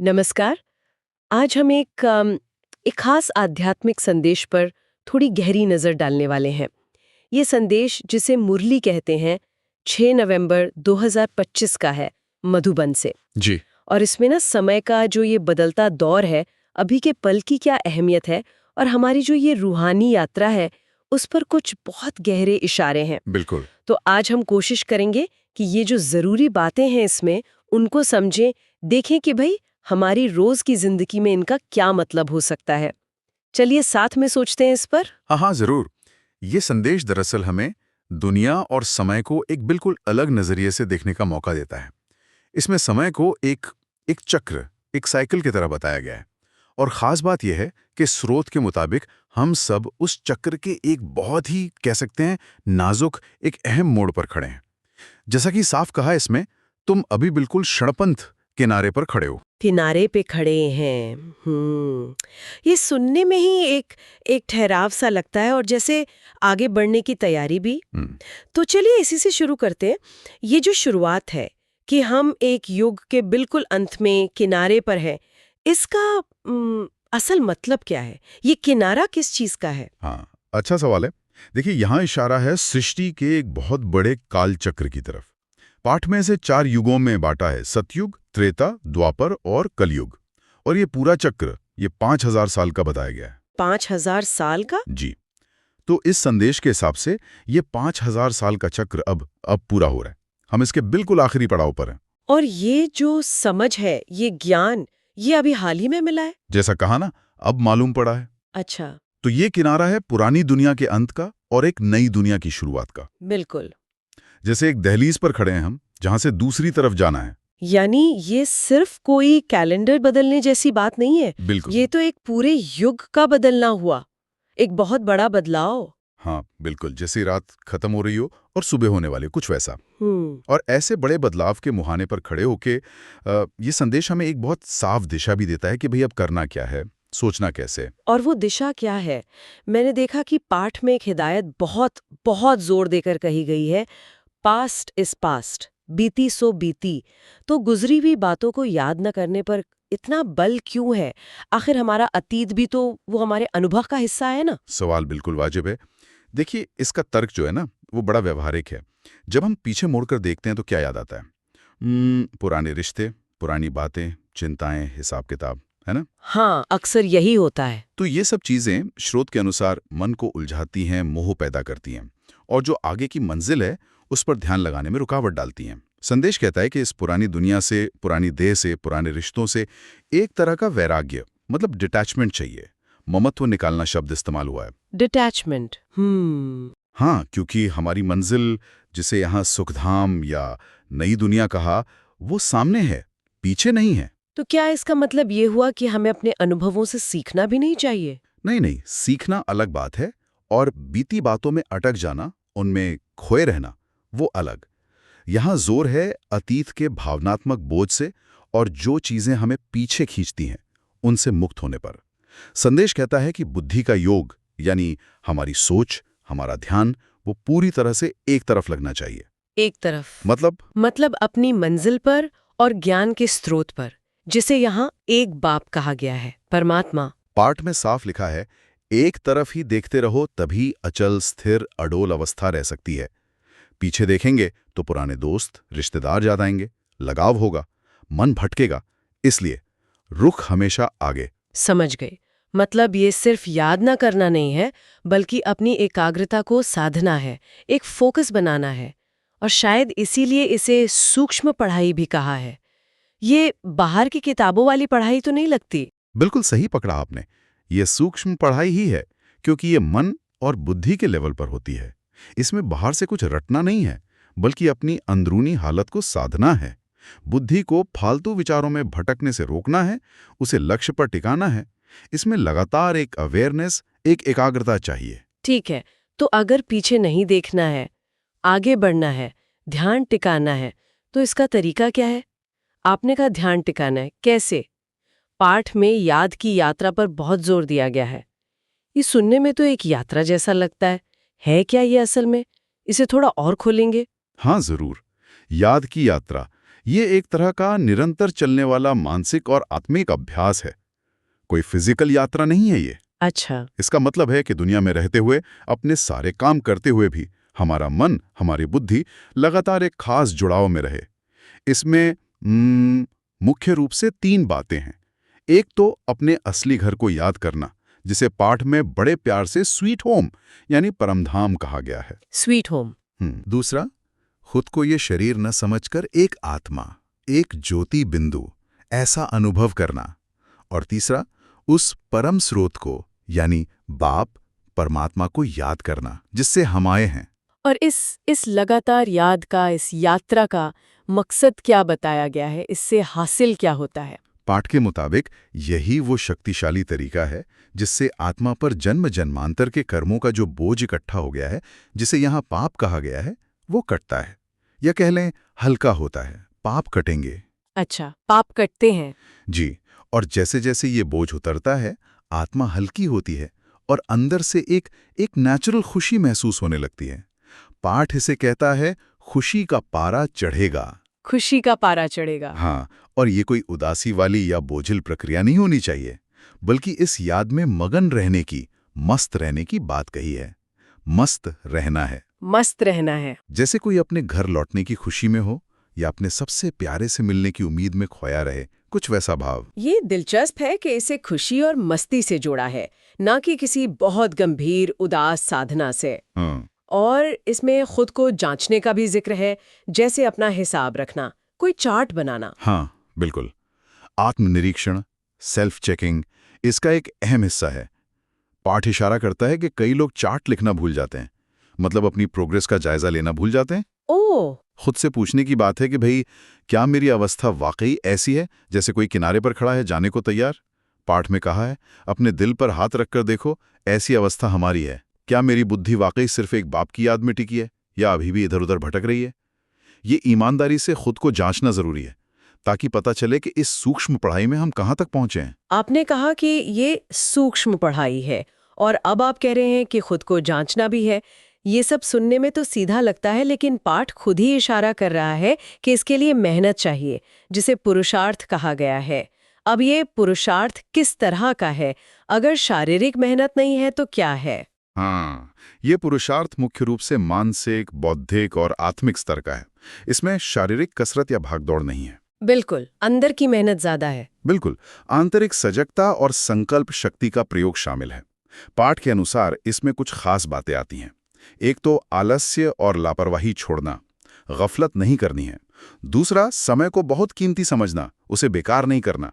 नमस्कार। आज हम एक खास आध्यात्मिक संदेश पर थोड़ी गहरी नज़र डालने वाले हैं। ये संदेश जिसे मुरली कहते हैं 6 नवंबर 2025 का है, मधुबन से। जी। और इसमें ना समय का जो ये बदलता दौर है, अभी के पल की क्या अहमियत है और हमारी जो ये रूहानी यात्रा है, उस पर कुछ बहुत गहरे इशारे हैं। बिल्कुल। तो आज हम कोशिश करेंगे कि ये जो ज़रूरी बातें हैं इसमें, उनको समझें, देखें कि भाई हमारी रोज़ की ज़िंदगी में इनका क्या मतलब हो सकता है। चलिए साथ में सोचते हैं इस पर। हाँ, ज़रूर। ये संदेश दरअसल हमें दुनिया और समय को एक बिल्कुल अलग नज़रिए से देखने का मौका देता है। इसमें समय को एक एक चक्र, एक साइकिल की तरह बताया गया है। और ख़ास बात यह है कि स्रोत के मुताबिक हम सब उस चक्र के एक बहुत ही कह सकते हैं नाजुक, एक अहम मोड़ पर खड़े हैं। जैसा कि साफ कहा इसमें, तुम अभी बिल्कुल षड़पंथ किनारे पर खड़े हो। किनारे पे खड़े हैं। ये सुनने में ही एक एक ठहराव सा लगता है और जैसे आगे बढ़ने की तैयारी भी। हम्म, तो चलिए इसी से शुरू करते हैं। ये जो शुरुआत है कि हम एक युग के बिल्कुल अंत में किनारे पर है, इसका असल मतलब क्या है? ये किनारा किस चीज का है? हाँ, अच्छा सवाल है। देखिए, यहाँ इशारा है सृष्टि के एक बहुत बड़े काल चक्र की तरफ। पाठ में इसे 4 युगों में बांटा है: सतयुग, त्रेता, द्वापर और कलयुग। और ये पूरा चक्र ये 5000 साल का बताया गया है। 5000 साल का? जी। तो इस संदेश के हिसाब से ये 5000 साल का चक्र अब पूरा हो रहा है। हम इसके बिल्कुल आखिरी पड़ाव पर हैं। और ये जो समझ है, ये ज्ञान, ये अभी हाल ही में मिला है? जैसा कहा ना, अब मालूम पड़ा है। अच्छा। तो ये किनारा है पुरानी दुनिया के अंत का और एक नई दुनिया की शुरुआत का। बिल्कुल। जैसे एक दहलीज पर खड़े हैं हम, जहां से दूसरी तरफ जाना है। यानी ये सिर्फ कोई कैलेंडर बदलने जैसी बात नहीं है। बिल्कुल। ये तो एक पूरे युग का बदलना हुआ, एक बहुत बड़ा बदलाव। हाँ, बिल्कुल, जैसे रात खत्म हो रही हो और सुबह होने वाली हो, कुछ वैसा। हम्म। और ऐसे बड़े बदलाव के मुहाने पर खड़े होके ये संदेश हमें एक बहुत साफ दिशा भी देता है कि भई अब करना क्या है, सोचना कैसे। और वो दिशा क्या है? मैंने देखा कि पाठ में एक हिदायत बहुत बहुत जोर देकर कही गई है, पास्ट इज पास्ट, बीती सो बीती। तो गुजरी हुई बातों को याद न करने पर इतना बल क्यों है? आखिर हमारा अतीत भी तो वो हमारे अनुभव का हिस्सा है ना। सवाल बिल्कुल वाजिब है। देखिए, इसका तर्क जो है ना, वो बड़ा व्यवहारिक है। जब हम पीछे मुड़कर देखते हैं तो क्या याद आता है? पुराने रिश्ते, पुरानी बातें, चिंताएं, हिसाब-किताब, है ना? हाँ, अक्सर यही होता है। तो ये सब चीज़ें स्रोत के अनुसार मन को उलझाती हैं, मोह पैदा करती हैं और जो आगे की मंजिल है, उस पर ध्यान लगाने में रुकावट डालती हैं। संदेश कहता है कि इस पुरानी दुनिया से, पुरानी देह से, पुराने रिश्तों से एक तरह का वैराग्य, मतलब डिटैचमेंट चाहिए। ममत्व निकालना शब्द इस्तेमाल हुआ है। डिटैचमेंट। हाँ, क्योंकि हमारी मंजिल, जिसे यहाँ सुखधाम या नई दुनिया कहा, वो सामने है, पीछे नहीं है। तो क्या इसका मतलब ये हुआ कि हमें अपने अनुभवों से सीखना भी नहीं चाहिए? नहीं नहीं, सीखना अलग बात है और बीती बातों में अटक जाना, उनमें खोए रहना, वो अलग। यहाँ जोर है अतीत के भावनात्मक बोझ से और जो चीजें हमें पीछे खींचती हैं, उनसे मुक्त होने पर। संदेश कहता है कि बुद्धि का योग, यानी हमारी सोच, हमारा ध्यान, वो पूरी तरह से एक तरफ लगना चाहिए। एक तरफ मतलब अपनी मंजिल पर और ज्ञान के स्रोत पर, जिसे यहाँ एक बाप कहा गया है, परमात्मा। पाठ में साफ लिखा है, एक तरफ ही देखते रहो, तभी अचल, स्थिर, अडोल अवस्था रह सकती है। पीछे देखेंगे तो पुराने दोस्त, रिश्तेदार याद आएंगे, लगाव होगा, मन भटकेगा। इसलिए रुख हमेशा आगे। समझ गए। मतलब ये सिर्फ याद ना करना नहीं है, बल्कि अपनी एकाग्रता को साधना है, एक फोकस बनाना है। और शायद इसीलिए इसे सूक्ष्म पढ़ाई भी कहा है। ये बाहर की किताबों वाली पढ़ाई तो नहीं लगती। बिल्कुल सही पकड़ा आपने। ये सूक्ष्म पढ़ाई ही है, क्योंकि ये मन और बुद्धि के लेवल पर होती है। इसमें बाहर से कुछ रटना नहीं है, बल्कि अपनी अंदरूनी हालत को साधना है। बुद्धि को फालतू विचारों में भटकने से रोकना है, उसे लक्ष्य पर टिकाना है। इसमें लगातार एक अवेयरनेस, एक एकाग्रता चाहिए। ठीक है, तो अगर पीछे नहीं देखना है, आगे बढ़ना है, ध्यान टिकाना है, तो इसका तरीका क्या है? आपने कहा ध्यान टिकाना है, कैसे? पाठ में याद की यात्रा पर बहुत जोर दिया गया है। ये सुनने में तो एक यात्रा जैसा लगता है क्या ये असल में? इसे थोड़ा और खोलेंगे? हाँ, जरूर। याद की यात्रा, ये एक तरह का निरंतर चलने वाला मानसिक और आत्मिक अभ्यास है। कोई फिजिकल यात्रा नहीं है ये। अच्छा। इसका मतलब है कि दुनिया में रहते हुए, अपने सारे काम करते हुए भी हमारा मन, हमारी बुद्धि लगातार एक खास जुड़ाव में रहे। इसमें मुख्य रूप से 3 बातें हैं। एक तो अपने असली घर को याद करना, जिसे पाठ में बड़े प्यार से स्वीट होम यानी परमधाम कहा गया है। Sweet home. दूसरा, खुद को ये शरीर न समझकर एक आत्मा, एक ज्योति बिंदु ऐसा अनुभव करना। और तीसरा, उस परम स्रोत को यानी बाप, परमात्मा को याद करना जिससे हम आए हैं। और इस लगातार याद का, इस यात्रा का मकसद क्या बताया गया है? इससे हासिल क्या होता है? पाठ के मुताबिक यही वो शक्तिशाली तरीका है जिससे आत्मा पर जन्म जन्मांतर के कर्मों का जो बोझ इकट्ठा हो गया है, जिसे यहाँ पाप कहा गया है, वो कटता है। या कह लें हल्का होता है। पाप कटेंगे। अच्छा, पाप कटते हैं। जी। और जैसे जैसे ये बोझ उतरता है, आत्मा हल्की होती है और अंदर से एक नेचुरल खुशी महसूस होने लगती है। पाठ इसे कहता है खुशी का पारा चढ़ेगा। खुशी का पारा चढ़ेगा। हाँ, और ये कोई उदासी वाली या बोझिल प्रक्रिया नहीं होनी चाहिए, बल्कि इस याद में मगन रहने की, मस्त रहने की बात कही है। मस्त रहना है। मस्त रहना है। जैसे कोई अपने घर लौटने की खुशी में हो या अपने सबसे प्यारे से मिलने की उम्मीद में खोया रहे, कुछ वैसा भाव। ये दिलचस्प है कि इसे खुशी और मस्ती से जोड़ा है, ना कि किसी बहुत गंभीर उदास साधना से। और इसमें खुद को जांचने का भी जिक्र है, जैसे अपना हिसाब रखना, कोई चार्ट बनाना। हाँ, बिल्कुल। आत्मनिरीक्षण, सेल्फ चेकिंग इसका एक अहम हिस्सा है। पाठ इशारा करता है कि कई लोग चार्ट लिखना भूल जाते हैं, मतलब अपनी प्रोग्रेस का जायजा लेना भूल जाते हैं। ओह! खुद से पूछने की बात है कि भाई, क्या मेरी अवस्था वाकई ऐसी है जैसे कोई किनारे पर खड़ा है जाने को तैयार? पाठ में कहा है, अपने दिल पर हाथ रखकर देखो, ऐसी अवस्था हमारी है। क्या मेरी बुद्धि वाकई सिर्फ एक बाप की याद में टिकी है या अभी भी इधर उधर भटक रही है? ये ईमानदारी से खुद को जांचना जरूरी है, ताकि पता चले कि इस सूक्ष्म पढ़ाई में हम कहाँ तक पहुंचे हैं। आपने कहा कि ये सूक्ष्म पढ़ाई है, और अब आप कह रहे हैं कि खुद को जांचना भी है। ये सब सुनने में तो सीधा लगता है, लेकिन पाठ खुद ही इशारा कर रहा है कि इसके लिए मेहनत चाहिए, जिसे पुरुषार्थ कहा गया है। अब ये पुरुषार्थ किस तरह का है? अगर शारीरिक मेहनत नहीं है तो क्या है? हाँ, ये पुरुषार्थ मुख्य रूप से मानसिक, बौद्धिक और आत्मिक स्तर का है। इसमें शारीरिक कसरत या भागदौड़ नहीं है। बिल्कुल, अंदर की मेहनत ज्यादा है। बिल्कुल, आंतरिक सजगता और संकल्प शक्ति का प्रयोग शामिल है। पाठ के अनुसार इसमें कुछ खास बातें आती हैं। एक तो आलस्य और लापरवाही छोड़ना, गफलत नहीं करनी है। दूसरा, समय को बहुत कीमती समझना, उसे बेकार नहीं करना।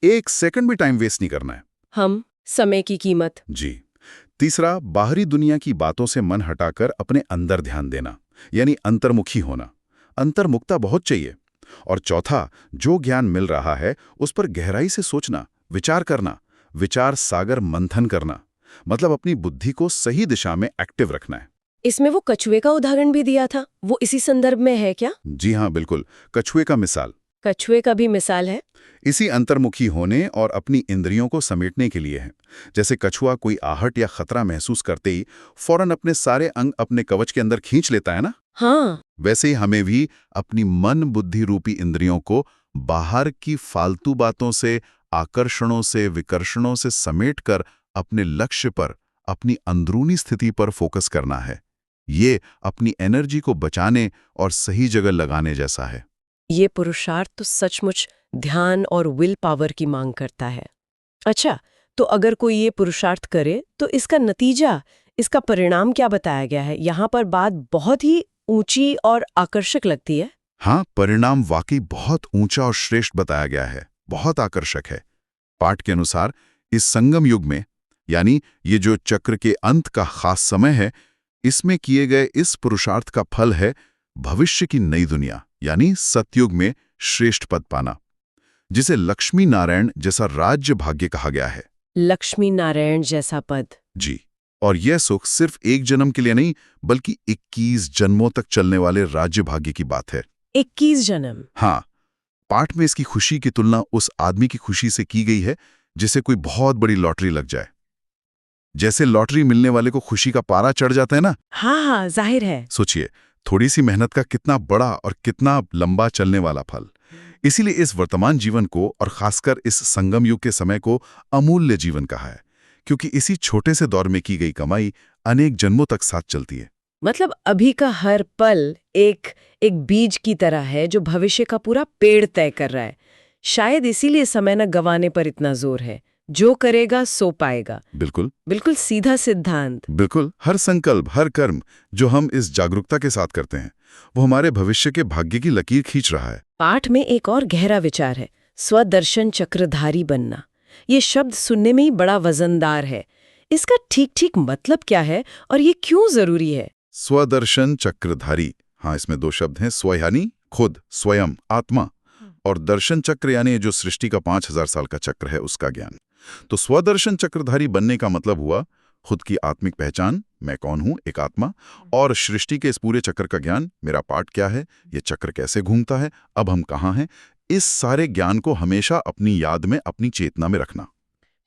1 सेकंड भी टाइम वेस्ट नहीं करना है। हम समय की कीमत। जी। तीसरा, बाहरी दुनिया की बातों से मन हटाकर अपने अंदर ध्यान देना, यानी अंतर्मुखी होना। अंतर्मुखता बहुत चाहिए। और चौथा, जो ज्ञान मिल रहा है उस पर गहराई से सोचना, विचार करना, विचार सागर मंथन करना, मतलब अपनी बुद्धि को सही दिशा में एक्टिव रखना है। इसमें वो कछुए का उदाहरण भी दिया था, वो इसी संदर्भ में है क्या? जी हाँ, बिल्कुल। कछुए का मिसाल। कछुए का भी मिसाल है? इसी अंतर्मुखी होने और अपनी इंद्रियों को समेटने के लिए है। जैसे कछुआ कोई आहट या खतरा महसूस करते ही फौरन अपने सारे अंग अपने कवच के अंदर खींच लेता है ना। हाँ। वैसे ही हमें भी अपनी मन बुद्धि रूपी इंद्रियों को बाहर की फालतू बातों से, आकर्षणों से, विकर्षणों से समेटकर अपने लक्ष्य पर, अपनी अंदरूनी स्थिति पर फोकस करना है। ये अपनी एनर्जी को बचाने और सही जगह लगाने जैसा है। ये पुरुषार्थ तो सचमुच ध्यान और विल पावर की मांग करता है। अच्छा, तो अगर कोई ये पुरुषार्थ करे तो इसका नतीजा, इसका परिणाम क्या बताया गया है? यहाँ पर बात बहुत ही ऊंची और आकर्षक लगती है। हाँ, परिणाम वाकई बहुत ऊंचा और श्रेष्ठ बताया गया है, बहुत आकर्षक है। पाठ के अनुसार इस संगम युग में, यानी ये जो चक्र के अंत का खास समय है, इसमें किए गए इस पुरुषार्थ का फल है भविष्य की नई दुनिया, यानी सतयुग में श्रेष्ठ पद पाना, जिसे लक्ष्मी नारायण जैसा राज्य भाग्य कहा गया है। लक्ष्मी नारायण जैसा पद। जी। और यह सुख सिर्फ एक जन्म के लिए नहीं, बल्कि 21 जन्मों तक चलने वाले राज्य भाग्य की बात है। 21 जन्म? हाँ। पाठ में इसकी खुशी की तुलना उस आदमी की खुशी से की गई है जिसे कोई बहुत बड़ी लॉटरी लग जाए। जैसे लॉटरी मिलने वाले को खुशी का पारा चढ़ जाता है ना। हाँ हाँ, जाहिर है। सोचिए, थोड़ी सी मेहनत का कितना बड़ा और कितना लंबा चलने वाला फल। इसीलिए इस वर्तमान जीवन को और खासकर इस संगम युग के समय को अमूल्य जीवन कहा है, क्योंकि इसी छोटे से दौर में की गई कमाई अनेक जन्मों तक साथ चलती है। मतलब अभी का हर पल एक एक बीज की तरह है जो भविष्य का पूरा पेड़ तय कर रहा है। शायद इसीलिए समय न गंवाने पर इतना जोर है। जो करेगा सो पाएगा। बिल्कुल बिल्कुल सीधा सिद्धांत। बिल्कुल, हर संकल्प, हर कर्म जो हम इस जागरूकता के साथ करते हैं, वो हमारे भविष्य के भाग्य की लकीर खींच रहा है। पाठ में एक और गहरा विचार है, स्वदर्शन चक्रधारी बनना। ये शब्द सुनने में ही बड़ा वजनदार है। इसका ठीक ठीक मतलब क्या है और ये क्यों जरूरी है? स्वदर्शन चक्रधारी, हाँ, इसमें दो शब्द हैं। स्व यानी खुद, स्वयं, आत्मा, और दर्शन चक्र यानी जो सृष्टि का 5000 साल का चक्र है उसका ज्ञान। तो स्वदर्शन चक्रधारी बनने का मतलब हुआ खुद की आत्मिक पहचान, मैं कौन हूं, एक आत्मा, और सृष्टि के इस पूरे चक्र का ज्ञान, मेरा पार्ट क्या है, ये चक्र कैसे घूमता है, अब हम कहाँ हैं, इस सारे ज्ञान को हमेशा अपनी याद में, अपनी चेतना में रखना।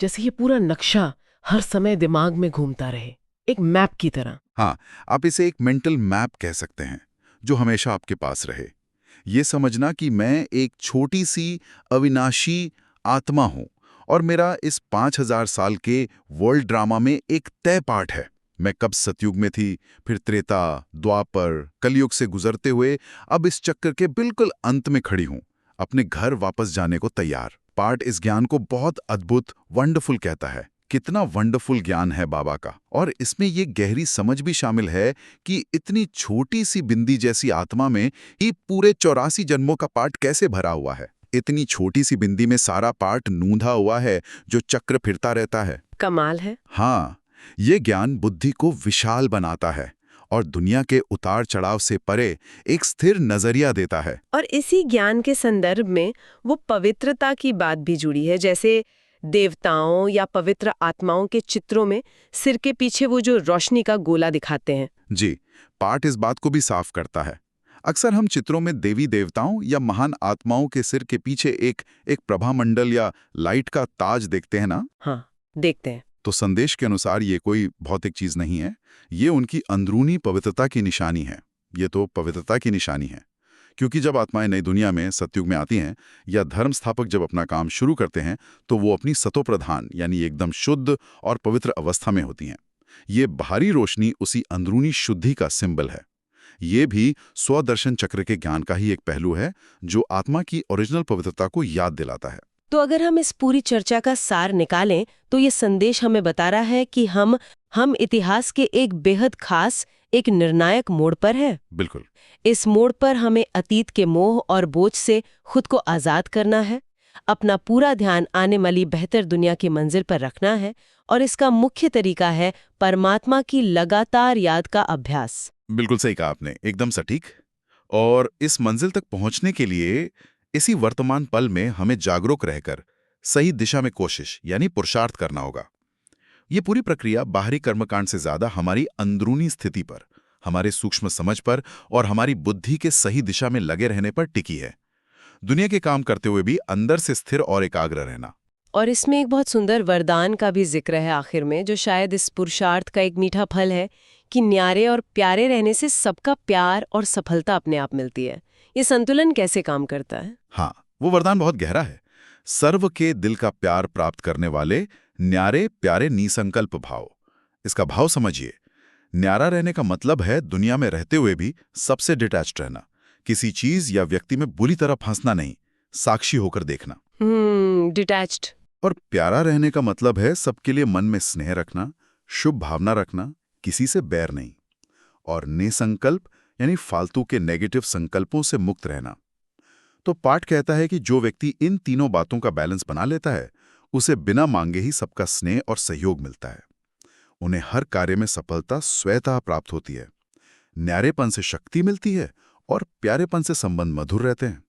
जैसे ये पूरा नक्शा हर समय दिमाग में घूमता रहे, एक मैप की तरह। हाँ, आप इसे एक मेंटल मैप कह सकते हैं, जो हमेशा आपके पास रहे। ये समझना कि मैं एक छोटी सी अविनाशी आत्मा हूं और मेरा इस 5000 साल के वर्ल्ड ड्रामा में एक तय पार्ट है। मैं कब सतयुग में थी, फिर त्रेता, द्वापर, कलयुग से गुजरते हुए अब इस चक्कर के बिल्कुल अंत में खड़ी हूं, अपने घर वापस जाने को तैयार। पार्ट इस ज्ञान को बहुत अद्भुत, वंडरफुल कहता है। कितना वंडरफुल ज्ञान है बाबा का। और इसमें ये गहरी समझ भी शामिल है कि इतनी छोटी सी बिंदी जैसी आत्मा में ही पूरे 84 जन्मों का पार्ट कैसे भरा हुआ है। इतनी छोटी सी बिंदी में सारा पार्ट नूंधा हुआ है जो चक्र फिरता रहता है। कमाल है। हाँ, ये ज्ञान बुद्धि को विशाल बनाता है और दुनिया के उतार चढ़ाव से परे एक स्थिर नजरिया देता है। और इसी ज्ञान के संदर्भ में वो पवित्रता की बात भी जुड़ी है, जैसे देवताओं या पवित्र आत्माओं के चित्रों में सिर के पीछे वो जो रोशनी का गोला दिखाते हैं। जी, पाठ इस बात को भी साफ करता है। अक्सर हम चित्रों में देवी देवताओं या महान आत्माओं के सिर के पीछे एक प्रभामंडल या लाइट का ताज देखते हैं ना? हाँ, देखते हैं। तो संदेश के अनुसार ये कोई भौतिक चीज नहीं है, ये उनकी अंदरूनी पवित्रता की निशानी है। ये तो पवित्रता की निशानी है, क्योंकि जब आत्माएं नई दुनिया में, सतयुग में आती हैं या धर्म स्थापक जब अपना काम शुरू करते हैं, तो वो अपनी सतोप्रधान यानी एकदम शुद्ध और पवित्र अवस्था में होती हैं। ये बाहरी रोशनी उसी अंदरूनी शुद्धि का सिंबल है। ये भी स्वदर्शन चक्र के ज्ञान का ही एक पहलू है जो आत्मा की ओरिजिनल पवित्रता को याद दिलाता है। तो अगर हम इस पूरी चर्चा का सार निकालें तो ये संदेश हमें बता रहा है कि हम इतिहास के एक बेहद खास, एक निर्णायक मोड़ पर हैं। बिल्कुल। इस मोड़ पर हमें अतीत के मोह और बोझ से खुद को आजाद करना है, अपना पूरा ध्यान आने वाली बेहतर दुनिया की मंजिल पर रखना है, और इसका मुख्य तरीका है परमात्मा की लगातार याद का अभ्यास। बिल्कुल सही कहा आपने, एकदम सटीक। और इस मंजिल तक पहुंचने के लिए इसी वर्तमान पल में हमें जागरूक रहकर सही दिशा में कोशिश यानी पुरुषार्थ करना होगा। ये पूरी प्रक्रिया बाहरी कर्मकांड से ज्यादा हमारी अंदरूनी स्थिति पर, हमारे सूक्ष्म समझ पर और हमारी बुद्धि के सही दिशा में लगे रहने पर टिकी है। दुनिया के काम करते हुए भी अंदर से स्थिर और एकाग्र रहना। और इसमें एक बहुत सुंदर वरदान का भी जिक्र है आखिर में, जो शायद इस पुरुषार्थ का एक मीठा फल है कि न्यारे और प्यारे रहने से सबका प्यार और सफलता अपने आप मिलती है। ये संतुलन कैसे काम करता है? हाँ, वो वरदान बहुत गहरा है। सर्व के दिल का प्यार प्राप्त करने वाले न्यारे प्यारे निसंकल्प भाव। इसका भाव समझिए। न्यारा रहने का मतलब है दुनिया में रहते हुए भी सबसे डिटैच्ड रहना, किसी चीज या व्यक्ति में बुरी तरह फंसना नहीं, साक्षी होकर देखना। डिटैच्ड। और प्यारा रहने का मतलब है सबके लिए मन में स्नेह रखना, शुभ भावना रखना, किसी से बैर नहीं। और निसंकल्प यानी फालतू के नेगेटिव संकल्पों से मुक्त रहना। तो पाठ कहता है कि जो व्यक्ति इन तीनों बातों का बैलेंस बना लेता है, उसे बिना मांगे ही सबका स्नेह और सहयोग मिलता है। उन्हें हर कार्य में सफलता स्वतः प्राप्त होती है। न्यारेपन से शक्ति मिलती है और प्यारेपन से संबंध मधुर रहते हैं।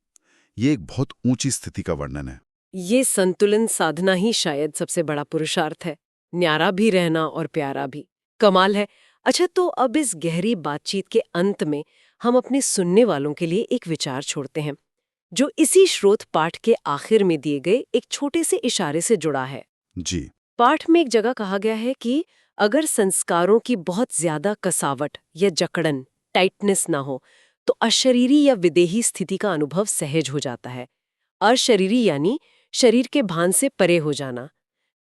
ये एक बहुत ऊंची स्थिति का वर्णन है। ये संतुलन साधना ही शायद सबसे बड़ा पुरुषार्थ है, न्यारा भी रहना और प्यारा भी। कमाल है। अच्छा, तो अब इस गहरी बातचीत के अंत में हम अपने सुनने वालों के लिए एक विचार छोड़ते हैं, जो इसी श्रोत पाठ के आखिर में दिए गए एक छोटे से इशारे से जुड़ा है। जी। पाठ में एक जगह कहा गया है कि अगर संस्कारों की बहुत ज्यादा कसावट या जकड़न टाइटनेस ना हो, तो अशरीरी या विदेही स्थिति का अनुभव सहज हो जाता है। अशरीरी यानी शरीर के भान से परे हो जाना।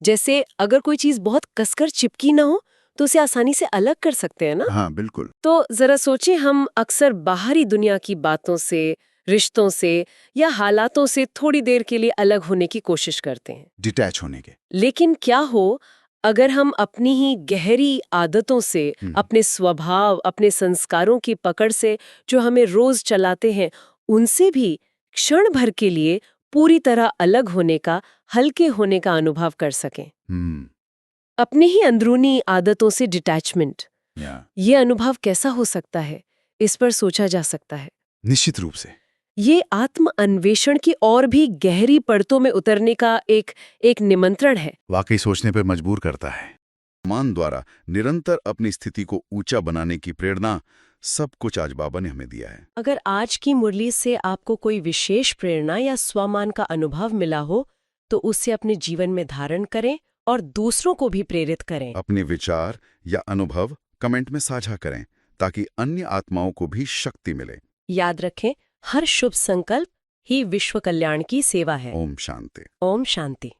जैसे अगर कोई चीज बहुत कसकर चिपकी ना हो तो उसे आसानी से अलग कर सकते हैं ना। हाँ बिल्कुल। तो जरा सोचें, हम अक्सर बाहरी दुनिया की बातों से, रिश्तों से या हालातों से थोड़ी देर के लिए अलग होने की कोशिश करते हैं। डिटैच होने के। लेकिन क्या हो अगर हम अपनी ही गहरी आदतों से, अपने स्वभाव, अपने संस्कारों की पकड़ से जो हमें रोज चलाते हैं, उनसे भी क्षण भर के लिए पूरी तरह अलग होने का, हल्के होने का अनुभव कर सकें। अपनी ही अंदरूनी आदतों से डिटैचमेंट, ये अनुभव कैसा हो सकता है, इस पर सोचा जा सकता है। निश्चित रूप से ये आत्म अन्वेषण की और भी गहरी परतों में उतरने का एक निमंत्रण है। वाकई सोचने पर मजबूर करता है। मान द्वारा निरंतर अपनी स्थिति को ऊंचा बनाने की प्रेरणा सब कुछ आज बाबा ने हमें दिया है। अगर आज की मुरली से आपको कोई विशेष प्रेरणा या स्वमान का अनुभव मिला हो तो उसे अपने जीवन में धारण करें और दूसरों को भी प्रेरित करें। अपने विचार या अनुभव कमेंट में साझा करें ताकि अन्य आत्माओं को भी शक्ति मिले। याद रखें, हर शुभ संकल्प ही विश्व कल्याण की सेवा है। ओम शांति। ओम शांति।